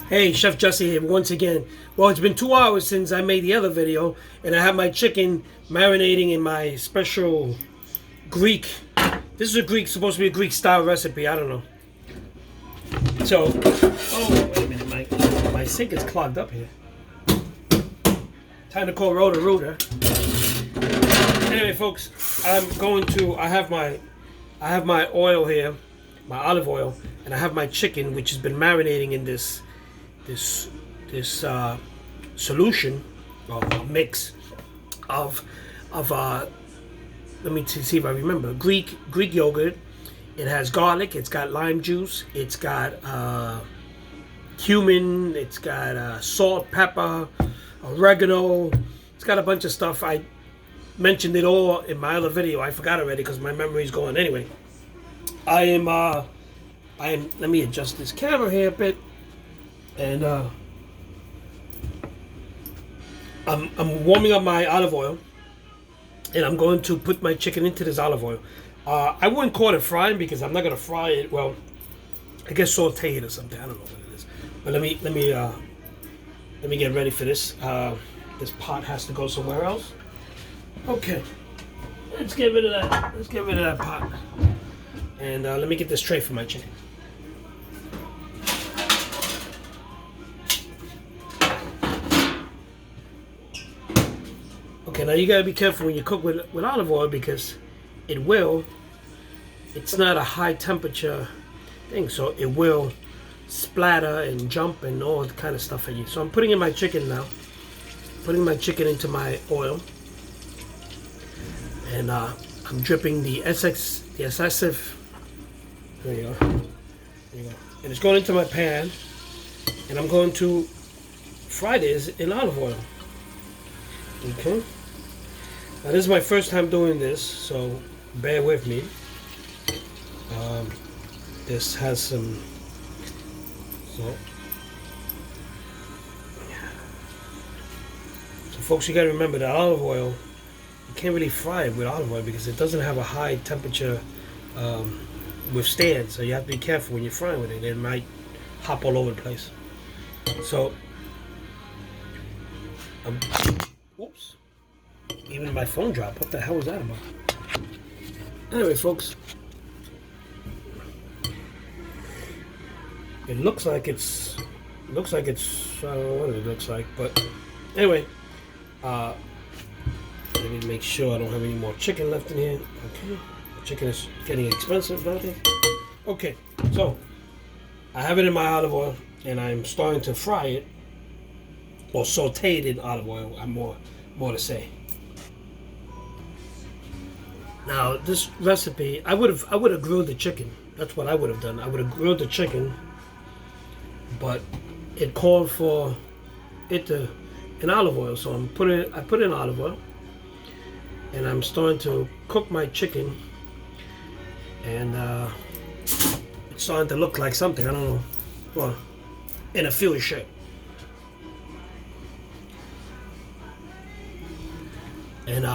Hey, Chef Jesse here once again. Well, it's been 2 hours since I made the other video, and I have my chicken marinating in my special Greek. This is a Greek, supposed to be a Greek style recipe. I don't know. So, oh, wait a minute, my sink is clogged up here. Time to call Roto Rooter. Anyway, folks, I have my oil here, my olive oil, and I have my chicken, which has been marinating in this solution or mix of let me see if I remember, Greek yogurt. It has garlic, it's got lime juice, it's got cumin, it's got salt, pepper, oregano. It's got a bunch of stuff. I mentioned it all in my other video. I forgot already because my memory's going. Anyway, I am let me adjust this camera here a bit. And I'm warming up my olive oil, and I'm going to put my chicken into this olive oil. I wouldn't call it frying because I'm not gonna fry it. Well, I guess saute it or something. I don't know what it is. But let me get ready for this. This pot has to go somewhere else. Okay, let's get rid of that. Let's get rid of that pot. And let me get this tray for my chicken. Okay, now you gotta be careful when you cook with olive oil because it's not a high temperature thing, so it will splatter and jump and all the kind of stuff at you. So I'm putting in my chicken now, putting my chicken into my oil, and I'm dripping the excessive, there you go, and it's going into my pan, and I'm going to fry this in olive oil. Okay. Now this is my first time doing this, so bear with me. This has some salt. So folks, you gotta remember that olive oil, you can't really fry it with olive oil because it doesn't have a high temperature withstand. So you have to be careful when you're frying with it. It might hop all over the place. So, whoops. Even my phone dropped. What the hell was that about? Anyway, folks, it looks like it's. I don't know what it looks like, but anyway, let me make sure I don't have any more chicken left in here. Okay, chicken is getting expensive, don't it? Okay, so I have it in my olive oil, and I'm starting to fry it, or saute it in olive oil. I'm more to say. Now this recipe, I would have grilled the chicken. That's what I would have done. I would have grilled the chicken, but it called for it to in olive oil. So I put it in olive oil, and I'm starting to cook my chicken, and it's starting to look like something. I don't know, well, in a feel shape. And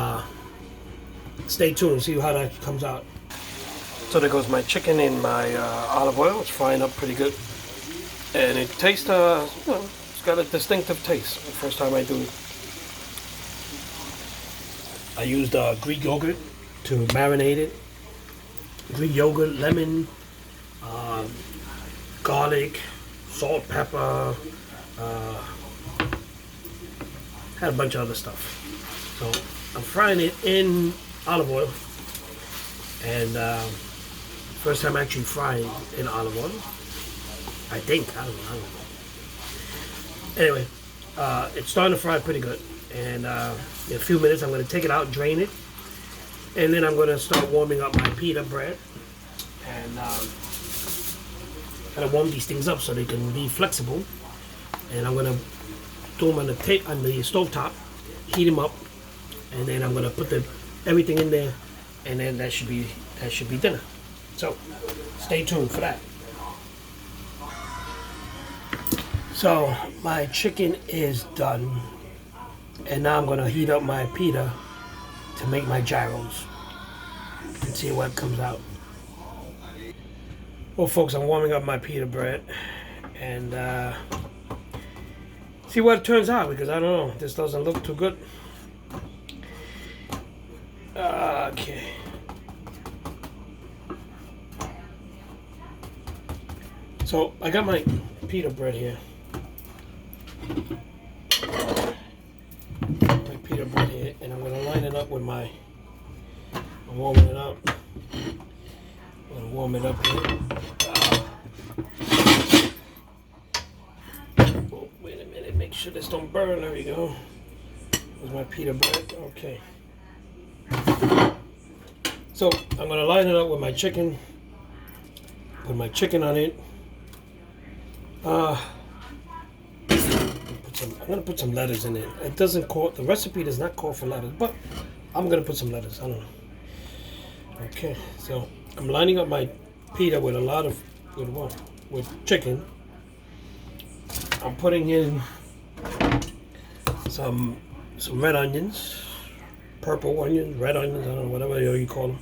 stay tuned and see how that comes out. So there goes my chicken in my olive oil. It's frying up pretty good, and it tastes it's got a distinctive taste. The first time I do it, I used Greek yogurt to marinate it. Greek yogurt, lemon, garlic, salt, pepper, had a bunch of other stuff. So I'm frying it in olive oil, and first time actually frying in olive oil. I think, I don't know. Anyway, it's starting to fry pretty good, and in a few minutes I'm going to take it out, drain it, and then I'm going to start warming up my pita bread, and kind of warm these things up so they can be flexible. And I'm going to do them on the stove top, heat them up, and then I'm going to put everything in there, and then that should be dinner. So stay tuned for that. So my chicken is done, and now I'm going to heat up my pita to make my gyros and see what comes out. Well, folks, I'm warming up my pita bread, and See what it turns out, because I don't know. This doesn't look too good. Okay. So I got my pita bread here. My pita bread here, and I'm gonna line it up with my. I'm warming it up. I'm gonna warm it up here. Oh, wait a minute. Make sure this don't burn. There we go. There's my pita bread. Okay. So I'm gonna line it up with my chicken. Put my chicken on it. I'm gonna put some lettuce in it. It doesn't call, the recipe does not call for lettuce, but I'm gonna put some lettuce. I don't know. Okay, so I'm lining up my pita with a lot of with chicken. I'm putting in some red onions, purple onions, red onions. I don't know, whatever you call them.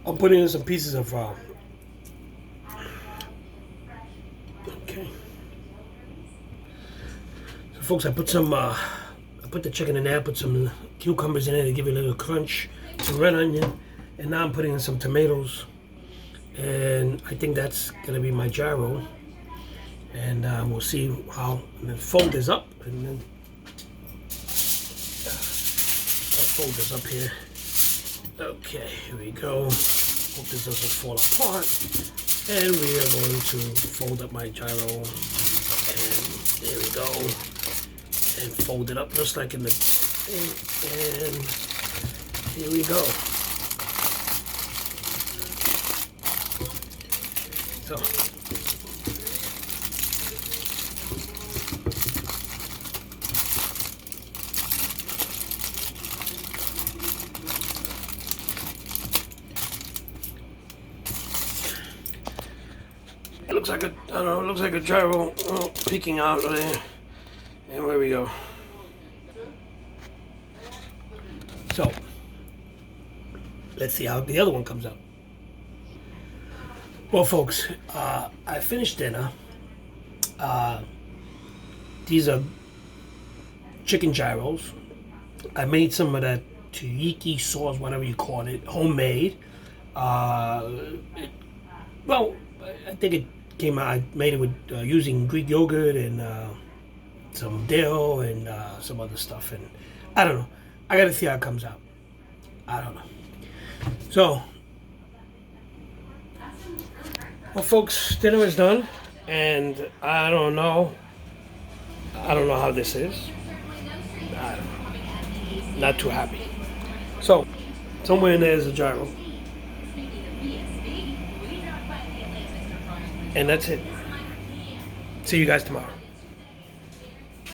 I'm putting in some pieces of okay. So folks, I put the chicken in there, put some cucumbers in it to give it a little crunch, some red onion, and now I'm putting in some tomatoes, and I think that's gonna be my gyro, and we'll see how. And then fold this up, and then I'll fold this up here. Okay, here we go. Hope this doesn't fall apart. And we are going to fold up my gyro, and there we go, and fold it up just like in the thing, and here we go. So it looks like it looks like a gyro peeking out of there. And where we go. So, let's see how the other one comes out. Well, folks, I finished dinner. These are chicken gyros. I made some of that tzatziki sauce, whatever you call it, homemade. Well, I think it came out. I made it with using Greek yogurt and some dill and some other stuff, and I don't know. I gotta see how it comes out. I don't know. So, well, folks, dinner is done, and I don't know how this is. Not too happy. So, somewhere in there is a gyro. And that's it. See you guys tomorrow.